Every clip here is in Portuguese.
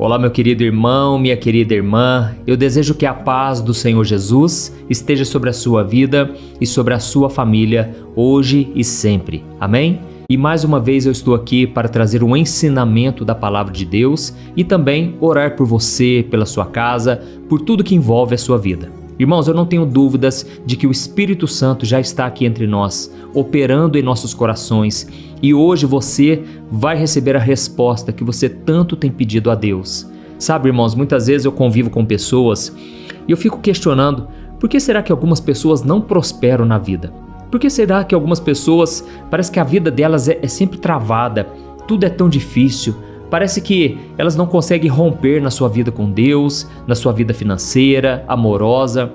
Olá, meu querido irmão, minha querida irmã. Eu desejo que a paz do Senhor Jesus esteja sobre a sua vida e sobre a sua família, hoje e sempre. Amém? E mais uma vez eu estou aqui para trazer um ensinamento da Palavra de Deus e também orar por você, pela sua casa, por tudo que envolve a sua vida. Irmãos, eu não tenho dúvidas de que o Espírito Santo já está aqui entre nós, operando em nossos corações, e hoje você vai receber a resposta que você tanto tem pedido a Deus. Sabe, irmãos, muitas vezes eu convivo com pessoas e eu fico questionando, por que será que algumas pessoas não prosperam na vida? Por que será que algumas pessoas, parece que a vida delas é sempre travada, tudo é tão difícil? Parece que elas não conseguem romper na sua vida com Deus, na sua vida financeira, amorosa.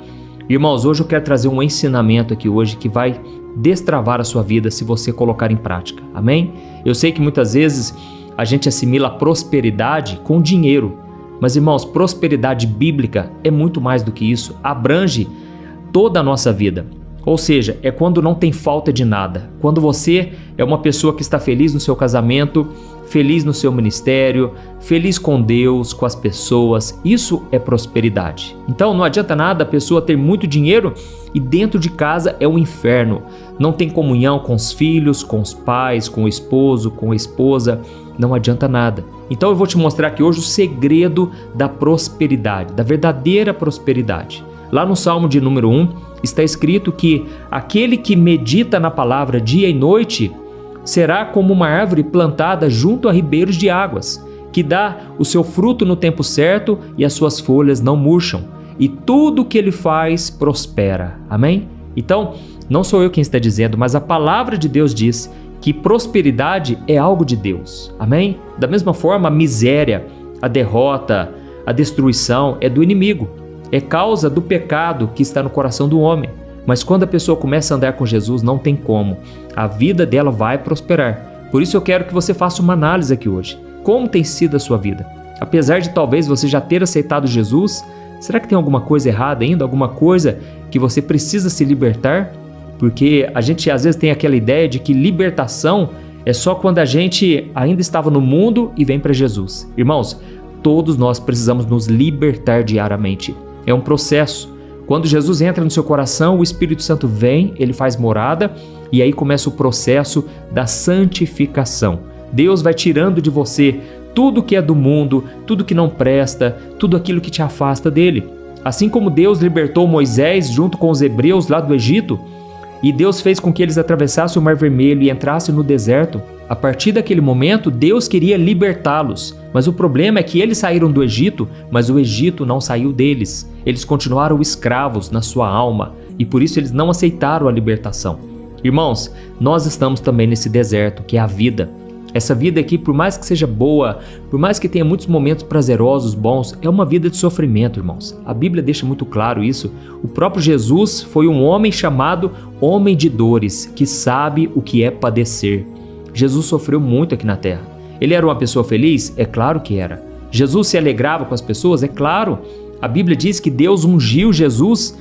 Irmãos, hoje eu quero trazer um ensinamento aqui hoje que vai destravar a sua vida se você colocar em prática. Amém? Eu sei que muitas vezes a gente assimila a prosperidade com dinheiro. Mas, irmãos, prosperidade bíblica é muito mais do que isso. Abrange toda a nossa vida. Ou seja, é quando não tem falta de nada. Quando você é uma pessoa que está feliz no seu casamento, feliz no seu ministério, feliz com Deus, com as pessoas. Isso é prosperidade. Então não adianta nada a pessoa ter muito dinheiro e dentro de casa é um inferno. Não tem comunhão com os filhos, com os pais, com o esposo, com a esposa. Não adianta nada. Então eu vou te mostrar aqui hoje o segredo da prosperidade, da verdadeira prosperidade. Lá no Salmo de número 1 está escrito que aquele que medita na palavra dia e noite será como uma árvore plantada junto a ribeiros de águas, que dá o seu fruto no tempo certo e as suas folhas não murcham, e tudo que ele faz prospera. Amém? Então, não sou eu quem está dizendo, mas a palavra de Deus diz que prosperidade é algo de Deus. Amém? Da mesma forma, a miséria, a derrota, a destruição é do inimigo. É causa do pecado que está no coração do homem. Mas quando a pessoa começa a andar com Jesus, não tem como. A vida dela vai prosperar. Por isso eu quero que você faça uma análise aqui hoje. Como tem sido a sua vida? Apesar de talvez você já ter aceitado Jesus, será que tem alguma coisa errada ainda? Alguma coisa que você precisa se libertar? Porque a gente às vezes tem aquela ideia de que libertação é só quando a gente ainda estava no mundo e vem para Jesus. Irmãos, todos nós precisamos nos libertar diariamente. É um processo. Quando Jesus entra no seu coração, o Espírito Santo vem, ele faz morada e aí começa o processo da santificação. Deus vai tirando de você tudo que é do mundo, tudo que não presta, tudo aquilo que te afasta dele. Assim como Deus libertou Moisés junto com os hebreus lá do Egito, e Deus fez com que eles atravessassem o Mar Vermelho e entrassem no deserto, a partir daquele momento Deus queria libertá-los. Mas o problema é que eles saíram do Egito, mas o Egito não saiu deles. Eles continuaram escravos na sua alma e por isso eles não aceitaram a libertação. Irmãos, nós estamos também nesse deserto que é a vida. Essa vida aqui, por mais que seja boa, por mais que tenha muitos momentos prazerosos, bons, é uma vida de sofrimento, irmãos. A Bíblia deixa muito claro isso. O próprio Jesus foi um homem chamado homem de dores, que sabe o que é padecer. Jesus sofreu muito aqui na terra. Ele era uma pessoa feliz? É claro que era. Jesus se alegrava com as pessoas? É claro. A Bíblia diz que Deus ungiu Jesus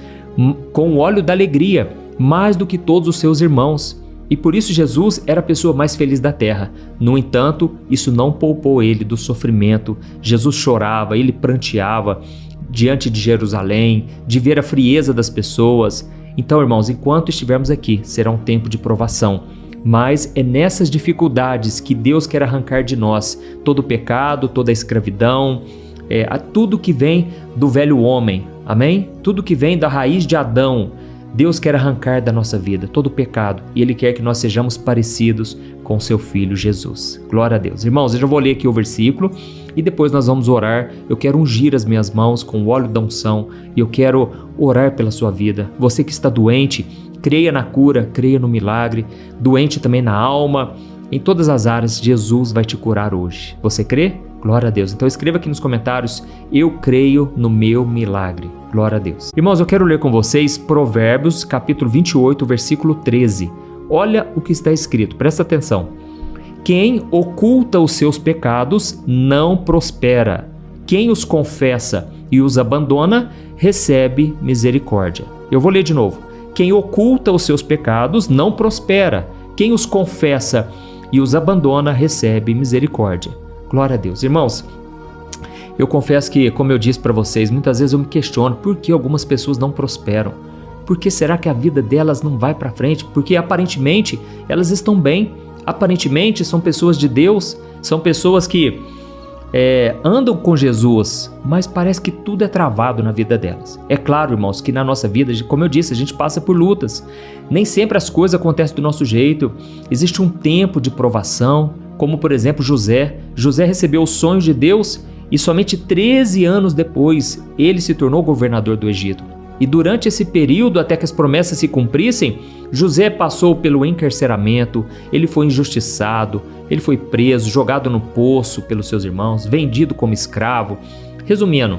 com o óleo da alegria, mais do que todos os seus irmãos. E por isso Jesus era a pessoa mais feliz da terra. No entanto, isso não poupou ele do sofrimento. Jesus chorava, ele pranteava diante de Jerusalém, de ver a frieza das pessoas. Então, irmãos, enquanto estivermos aqui, será um tempo de provação. Mas é nessas dificuldades que Deus quer arrancar de nós todo o pecado, toda a escravidão, tudo que vem do velho homem. Amém? Tudo que vem da raiz de Adão. Deus quer arrancar da nossa vida todo o pecado e Ele quer que nós sejamos parecidos com seu Filho Jesus. Glória a Deus. Irmãos, eu já vou ler aqui o versículo e depois nós vamos orar. Eu quero ungir as minhas mãos com o óleo da unção e eu quero orar pela sua vida. Você que está doente, creia na cura, creia no milagre. Doente também na alma, em todas as áreas, Jesus vai te curar hoje. Você crê? Glória a Deus. Então escreva aqui nos comentários, eu creio no meu milagre. Glória a Deus. Irmãos, eu quero ler com vocês Provérbios, capítulo 28, versículo 13. Olha o que está escrito, presta atenção. Quem oculta os seus pecados não prospera. Quem os confessa e os abandona, recebe misericórdia. Eu vou ler de novo. Quem oculta os seus pecados não prospera. Quem os confessa e os abandona, recebe misericórdia. Glória a Deus. Irmãos, Eu confesso que, como eu disse para vocês, muitas vezes eu me questiono por que algumas pessoas não prosperam. Por que será que a vida delas não vai para frente? Porque aparentemente elas estão bem, aparentemente são pessoas de Deus, são pessoas que andam com Jesus, mas parece que tudo é travado na vida delas. É claro, irmãos, que na nossa vida, como eu disse, a gente passa por lutas. Nem sempre as coisas acontecem do nosso jeito. Existe um tempo de provação, como por exemplo José. José recebeu os sonhos de Deus e somente 13 anos depois ele se tornou governador do Egito. E durante esse período, até que as promessas se cumprissem, José passou pelo encarceramento, ele foi injustiçado, ele foi preso, jogado no poço pelos seus irmãos, vendido como escravo. Resumindo,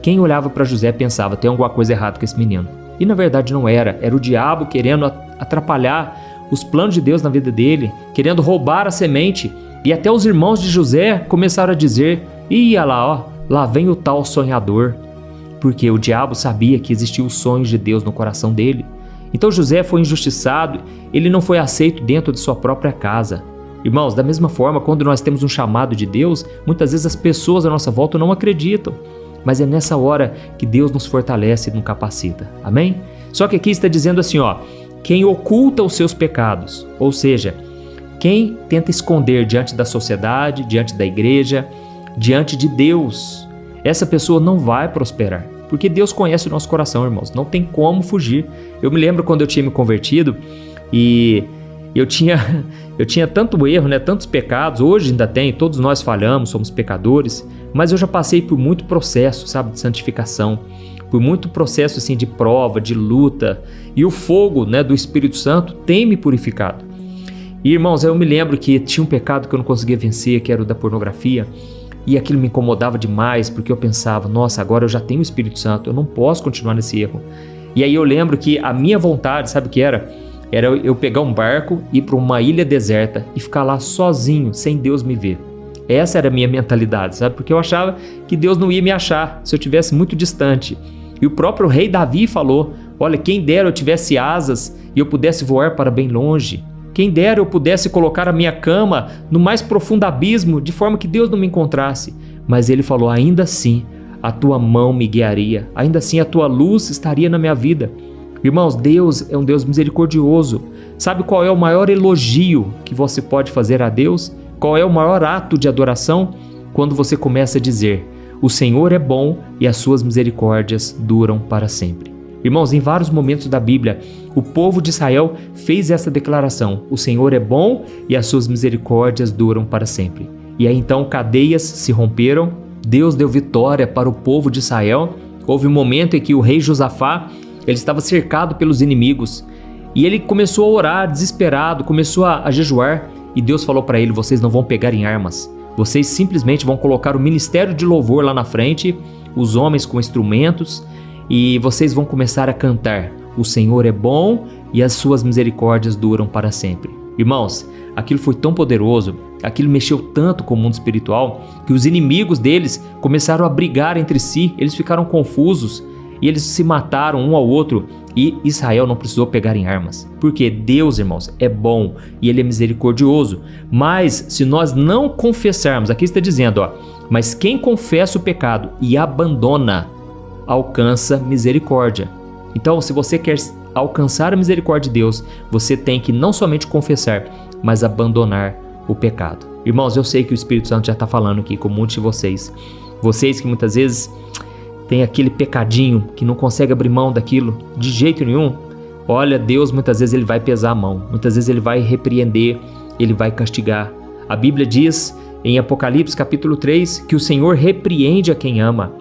quem olhava para José pensava, tem alguma coisa errada com esse menino. E na verdade não era, era o diabo querendo atrapalhar os planos de Deus na vida dele, querendo roubar a semente. E até os irmãos de José começaram a dizer, ia lá, ó, lá vem o tal sonhador. Porque o diabo sabia que existiam os sonhos de Deus no coração dele. Então José foi injustiçado, ele não foi aceito dentro de sua própria casa. Irmãos, da mesma forma, quando nós temos um chamado de Deus, muitas vezes as pessoas à nossa volta não acreditam. Mas é nessa hora que Deus nos fortalece e nos capacita. Amém? Só que aqui está dizendo assim, ó, quem oculta os seus pecados, ou seja, quem tenta esconder diante da sociedade, diante da igreja, diante de Deus, essa pessoa não vai prosperar, porque Deus conhece o nosso coração, irmãos, não tem como fugir. Eu me lembro quando eu tinha me convertido e eu tinha tanto erro, né, tantos pecados, hoje ainda tem, todos nós falhamos, somos pecadores, mas eu já passei por muito processo, sabe, de santificação, por muito processo assim de prova, de luta, e o fogo, né, do Espírito Santo tem me purificado. E irmãos, eu me lembro que tinha um pecado que eu não conseguia vencer, que era o da pornografia. E aquilo me incomodava demais, porque eu pensava, nossa, agora eu já tenho o Espírito Santo, eu não posso continuar nesse erro. E aí eu lembro que a minha vontade, sabe o que era? Era eu pegar um barco, ir para uma ilha deserta e ficar lá sozinho, sem Deus me ver. Essa era a minha mentalidade, sabe? Porque eu achava que Deus não ia me achar se eu estivesse muito distante. E o próprio rei Davi falou, olha, quem dera eu tivesse asas e eu pudesse voar para bem longe. Quem dera eu pudesse colocar a minha cama no mais profundo abismo, de forma que Deus não me encontrasse. Mas ele falou, ainda assim, a tua mão me guiaria, ainda assim a tua luz estaria na minha vida. Irmãos, Deus é um Deus misericordioso. Sabe qual é o maior elogio que você pode fazer a Deus? Qual é o maior ato de adoração? Quando você começa a dizer, o Senhor é bom e as suas misericórdias duram para sempre. Irmãos, em vários momentos da Bíblia, o povo de Israel fez essa declaração, o Senhor é bom e as suas misericórdias duram para sempre. E aí então cadeias se romperam, Deus deu vitória para o povo de Israel. Houve um momento em que o rei Josafá, ele estava cercado pelos inimigos e ele começou a orar desesperado, começou a jejuar e Deus falou para ele, vocês não vão pegar em armas, vocês simplesmente vão colocar o ministério de louvor lá na frente, os homens com instrumentos, e vocês vão começar a cantar, o Senhor é bom e as suas misericórdias duram para sempre. Irmãos, aquilo foi tão poderoso, aquilo mexeu tanto com o mundo espiritual, que os inimigos deles começaram a brigar entre si, eles ficaram confusos e eles se mataram um ao outro e Israel não precisou pegar em armas. Porque Deus, irmãos, é bom e Ele é misericordioso. Mas se nós não confessarmos, aqui está dizendo, ó, mas quem confessa o pecado e abandona, alcança misericórdia. Então, se você quer alcançar a misericórdia de Deus, você tem que não somente confessar, mas abandonar o pecado. Irmãos, eu sei que o Espírito Santo já está falando aqui com muitos de vocês. Vocês que muitas vezes têm aquele pecadinho que não consegue abrir mão daquilo de jeito nenhum. Olha, Deus muitas vezes ele vai pesar a mão, muitas vezes ele vai repreender, ele vai castigar. A Bíblia diz em Apocalipse capítulo 3 que o Senhor repreende a quem ama.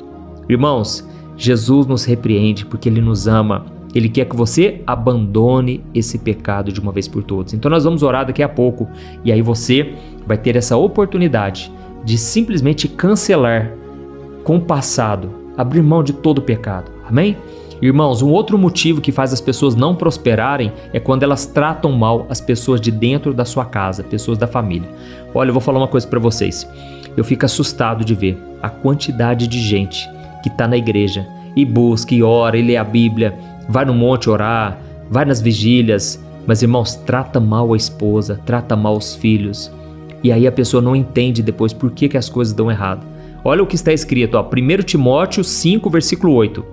Irmãos, Jesus nos repreende porque Ele nos ama. Ele quer que você abandone esse pecado de uma vez por todas. Então nós vamos orar daqui a pouco. E aí você vai ter essa oportunidade de simplesmente cancelar com o passado, abrir mão de todo o pecado. Amém? Irmãos, um outro motivo que faz as pessoas não prosperarem é quando elas tratam mal as pessoas de dentro da sua casa, pessoas da família. Olha, eu vou falar uma coisa para vocês. Eu fico assustado de ver a quantidade de gente que está na igreja e busca, e ora, e lê a Bíblia, vai no monte orar, vai nas vigílias, mas irmãos, trata mal a esposa, trata mal os filhos, e aí a pessoa não entende depois por que as coisas dão errado. Olha o que está escrito, ó, 1 Timóteo 5, versículo 8.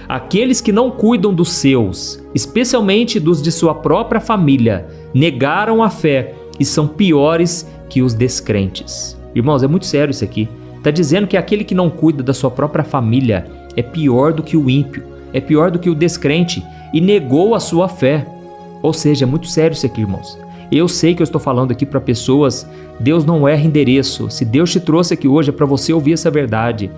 Aqueles que não cuidam dos seus, especialmente dos de sua própria família, negaram a fé e são piores que os descrentes. Irmãos, é muito sério isso aqui. Está dizendo que aquele que não cuida da sua própria família é pior do que o ímpio, é pior do que o descrente e negou a sua fé. Ou seja, é muito sério isso aqui, irmãos. Eu sei que eu estou falando aqui para pessoas, Deus não erra endereço. Se Deus te trouxe aqui hoje é para você ouvir essa verdade.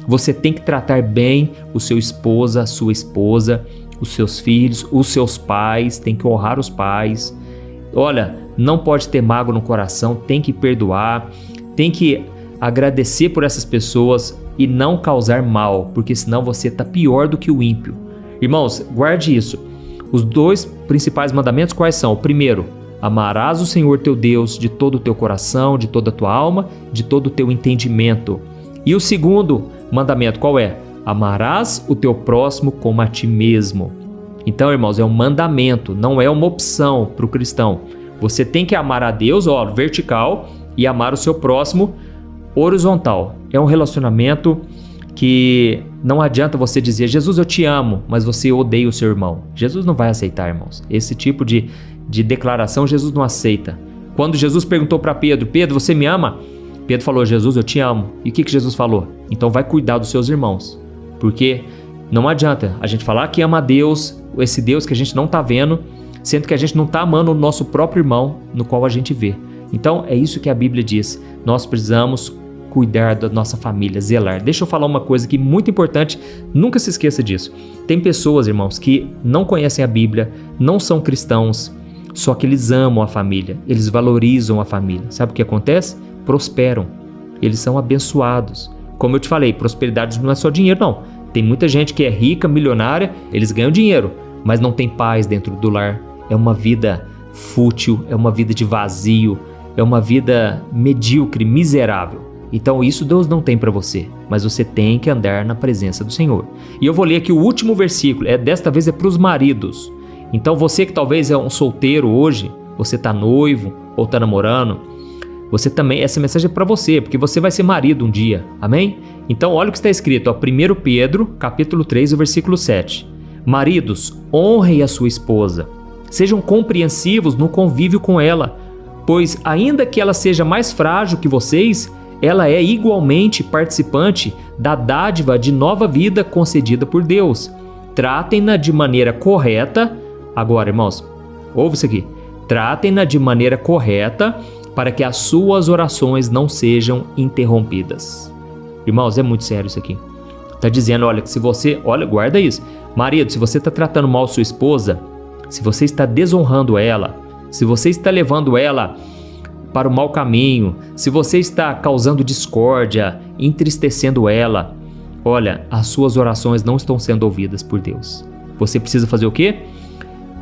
Você tem que tratar bem o seu esposa, a sua esposa, os seus filhos, os seus pais, tem que honrar os pais. Olha, não pode ter mágoa no coração, tem que perdoar, tem que agradecer por essas pessoas e não causar mal, porque senão você está pior do que o ímpio. Irmãos, guarde isso. Os 2 principais mandamentos quais são? O primeiro, amarás o Senhor teu Deus de todo o teu coração, de toda a tua alma, de todo o teu entendimento. E o segundo mandamento qual é? Amarás o teu próximo como a ti mesmo. Então, irmãos, é um mandamento, não é uma opção para o cristão. Você tem que amar a Deus, ó, vertical, e amar o seu próximo horizontal. É um relacionamento que não adianta você dizer, Jesus, eu te amo, mas você odeia o seu irmão. Jesus não vai aceitar, irmãos. Esse tipo de declaração Jesus não aceita. Quando Jesus perguntou para Pedro, Pedro, você me ama? Pedro falou, Jesus, eu te amo. E o que Jesus falou? Então vai cuidar dos seus irmãos. Porque não adianta a gente falar que ama a Deus, esse Deus que a gente não está vendo, sendo que a gente não está amando o nosso próprio irmão no qual a gente vê. Então é isso que a Bíblia diz. Nós precisamos cuidar da nossa família, zelar. Deixa eu falar uma coisa que é muito importante, nunca se esqueça disso. Tem pessoas, irmãos, que não conhecem a Bíblia, não são cristãos, só que eles amam a família, eles valorizam a família. Sabe o que acontece? Prosperam, eles são abençoados. Como eu te falei, prosperidade não é só dinheiro, não. Tem muita gente que é rica, milionária, eles ganham dinheiro, mas não tem paz dentro do lar. É uma vida fútil, é uma vida de vazio, é uma vida medíocre, miserável. Então isso Deus não tem para você, mas você tem que andar na presença do Senhor. E eu vou ler aqui o último versículo, desta vez é para os maridos. Então você que talvez é um solteiro hoje, você está noivo ou está namorando, você também, essa mensagem é para você, porque você vai ser marido um dia, amém? Então olha o que está escrito, ó, 1 Pedro, capítulo 3, o versículo 7. Maridos, honrem a sua esposa, sejam compreensivos no convívio com ela, pois ainda que ela seja mais frágil que vocês, ela é igualmente participante da dádiva de nova vida concedida por Deus. Tratem-na de maneira correta. Agora, irmãos, ouve isso aqui. Tratem-na de maneira correta para que as suas orações não sejam interrompidas. Irmãos, é muito sério isso aqui. Está dizendo, olha, que se você... Olha, guarda isso. Marido, se você está tratando mal sua esposa, se você está desonrando ela, se você está levando ela para o mau caminho, se você está causando discórdia, entristecendo ela, olha, as suas orações não estão sendo ouvidas por Deus. Você precisa fazer o quê?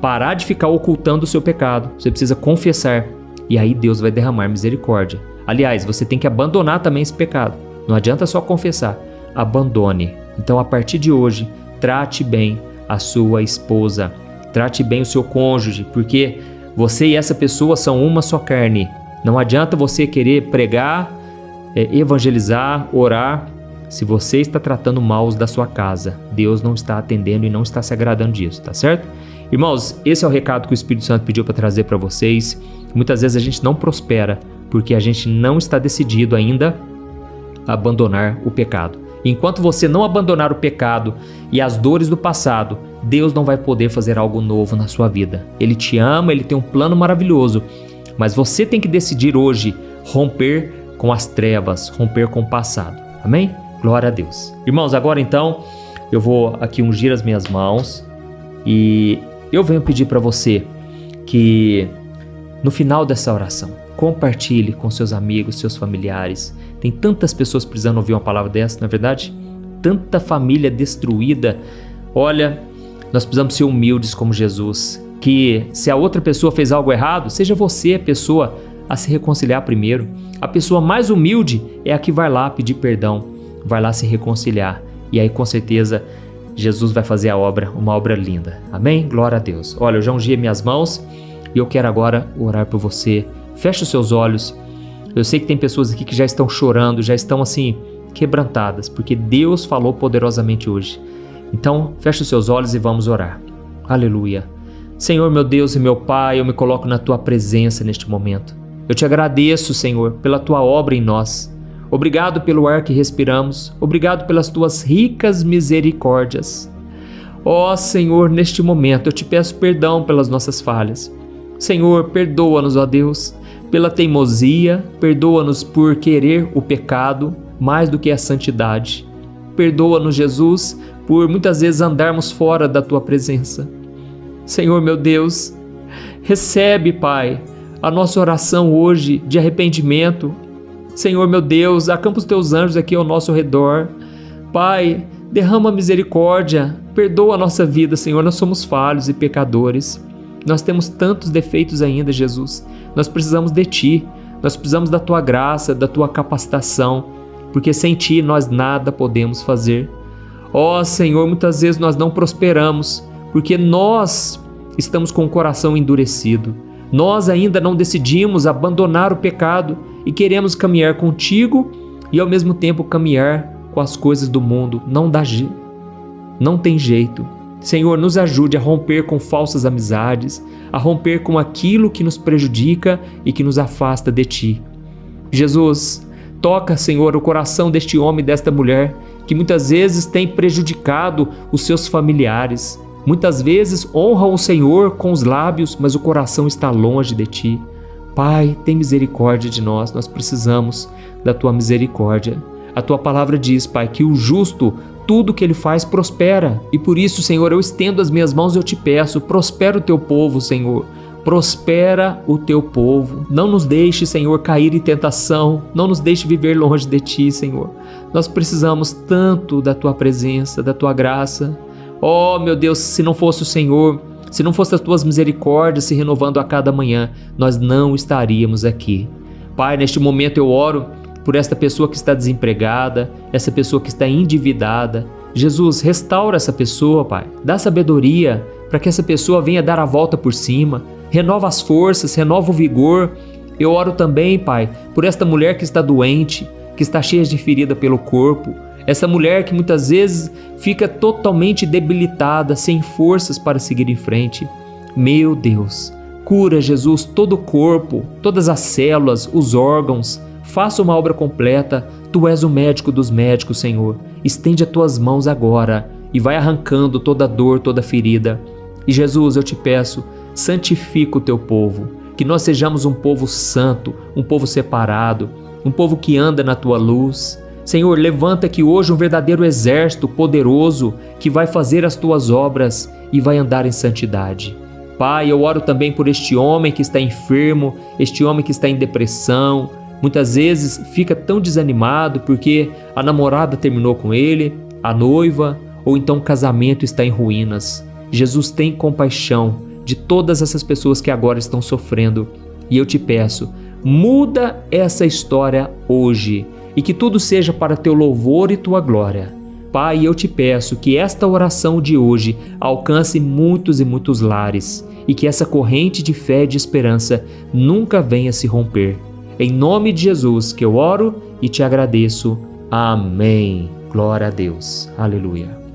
Parar de ficar ocultando o seu pecado. Você precisa confessar. E aí Deus vai derramar misericórdia. Aliás, você tem que abandonar também esse pecado. Não adianta só confessar. Abandone. Então, a partir de hoje, trate bem a sua esposa. Trate bem o seu cônjuge, porque você e essa pessoa são uma só carne. Não adianta você querer pregar, evangelizar, orar, se você está tratando mal os da sua casa. Deus não está atendendo e não está se agradando disso, tá certo? Irmãos, esse é o recado que o Espírito Santo pediu para trazer para vocês. Muitas vezes a gente não prospera porque a gente não está decidido ainda a abandonar o pecado. Enquanto você não abandonar o pecado e as dores do passado, Deus não vai poder fazer algo novo na sua vida. Ele te ama, Ele tem um plano maravilhoso, mas você tem que decidir hoje romper com as trevas, romper com o passado. Amém? Glória a Deus. Irmãos, agora então eu vou aqui ungir as minhas mãos e eu venho pedir para você que no final dessa oração, compartilhe com seus amigos, seus familiares. Tem tantas pessoas precisando ouvir uma palavra dessa, não é verdade? Tanta família destruída. Olha, nós precisamos ser humildes como Jesus. Que se a outra pessoa fez algo errado, seja você a pessoa a se reconciliar primeiro. A pessoa mais humilde é a que vai lá pedir perdão, vai lá se reconciliar. E aí com certeza Jesus vai fazer a obra, uma obra linda. Amém? Glória a Deus. Olha, eu já ungi minhas mãos e eu quero agora orar por você. Feche os seus olhos. Eu sei que tem pessoas aqui que já estão chorando, já estão assim, quebrantadas, porque Deus falou poderosamente hoje. Então, feche os seus olhos e vamos orar. Aleluia. Senhor, meu Deus e meu Pai, eu me coloco na Tua presença neste momento. Eu te agradeço, Senhor, pela Tua obra em nós. Obrigado pelo ar que respiramos. Obrigado pelas Tuas ricas misericórdias. Ó Senhor, neste momento eu te peço perdão pelas nossas falhas. Senhor, perdoa-nos, ó Deus, pela teimosia, perdoa-nos por querer o pecado mais do que a santidade. Perdoa-nos, Jesus, por muitas vezes andarmos fora da Tua presença. Senhor, meu Deus, recebe, Pai, a nossa oração hoje de arrependimento. Senhor, meu Deus, acampa os Teus anjos aqui ao nosso redor. Pai, derrama misericórdia, perdoa a nossa vida, Senhor, nós somos falhos e pecadores. Nós temos tantos defeitos ainda, Jesus. Nós precisamos de Ti, nós precisamos da Tua graça, da Tua capacitação, porque sem Ti nós nada podemos fazer. Ó Senhor, muitas vezes nós não prosperamos, porque nós estamos com o coração endurecido. Nós ainda não decidimos abandonar o pecado e queremos caminhar contigo e ao mesmo tempo caminhar com as coisas do mundo. Não tem jeito. Senhor, nos ajude a romper com falsas amizades, a romper com aquilo que nos prejudica e que nos afasta de Ti. Jesus, toca, Senhor, o coração deste homem e desta mulher que muitas vezes tem prejudicado os seus familiares. Muitas vezes honram o Senhor com os lábios, mas o coração está longe de Ti. Pai, tem misericórdia de nós, nós precisamos da Tua misericórdia. A Tua palavra diz, Pai, que o justo, tudo que ele faz prospera. E por isso, Senhor, eu estendo as minhas mãos e eu te peço, prospera o Teu povo, Senhor. Prospera o Teu povo. Não nos deixe, Senhor, cair em tentação. Não nos deixe viver longe de Ti, Senhor. Nós precisamos tanto da Tua presença, da Tua graça. Oh, meu Deus, se não fosse o Senhor, se não fosse as Tuas misericórdias se renovando a cada manhã, nós não estaríamos aqui. Pai, neste momento eu oro por esta pessoa que está desempregada, essa pessoa que está endividada. Jesus, restaura essa pessoa, Pai. Dá sabedoria para que essa pessoa venha dar a volta por cima. Renova as forças, renova o vigor. Eu oro também, Pai, por esta mulher que está doente, que está cheia de ferida pelo corpo. Essa mulher que muitas vezes fica totalmente debilitada, sem forças para seguir em frente. Meu Deus, cura, Jesus, todo o corpo, todas as células, os órgãos. Faça uma obra completa. Tu és o médico dos médicos, Senhor. Estende as Tuas mãos agora e vai arrancando toda dor, toda ferida. E Jesus, eu te peço, santifica o Teu povo. Que nós sejamos um povo santo, um povo separado, um povo que anda na Tua luz. Senhor, levanta aqui hoje um verdadeiro exército poderoso que vai fazer as Tuas obras e vai andar em santidade. Pai, eu oro também por este homem que está enfermo, este homem que está em depressão. Muitas vezes fica tão desanimado porque a namorada terminou com ele, a noiva, ou então o casamento está em ruínas. Jesus, tem compaixão de todas essas pessoas que agora estão sofrendo. E eu te peço, muda essa história hoje. E que tudo seja para Teu louvor e Tua glória. Pai, eu te peço que esta oração de hoje alcance muitos e muitos lares e que essa corrente de fé e de esperança nunca venha se romper. Em nome de Jesus que eu oro e te agradeço. Amém. Glória a Deus. Aleluia.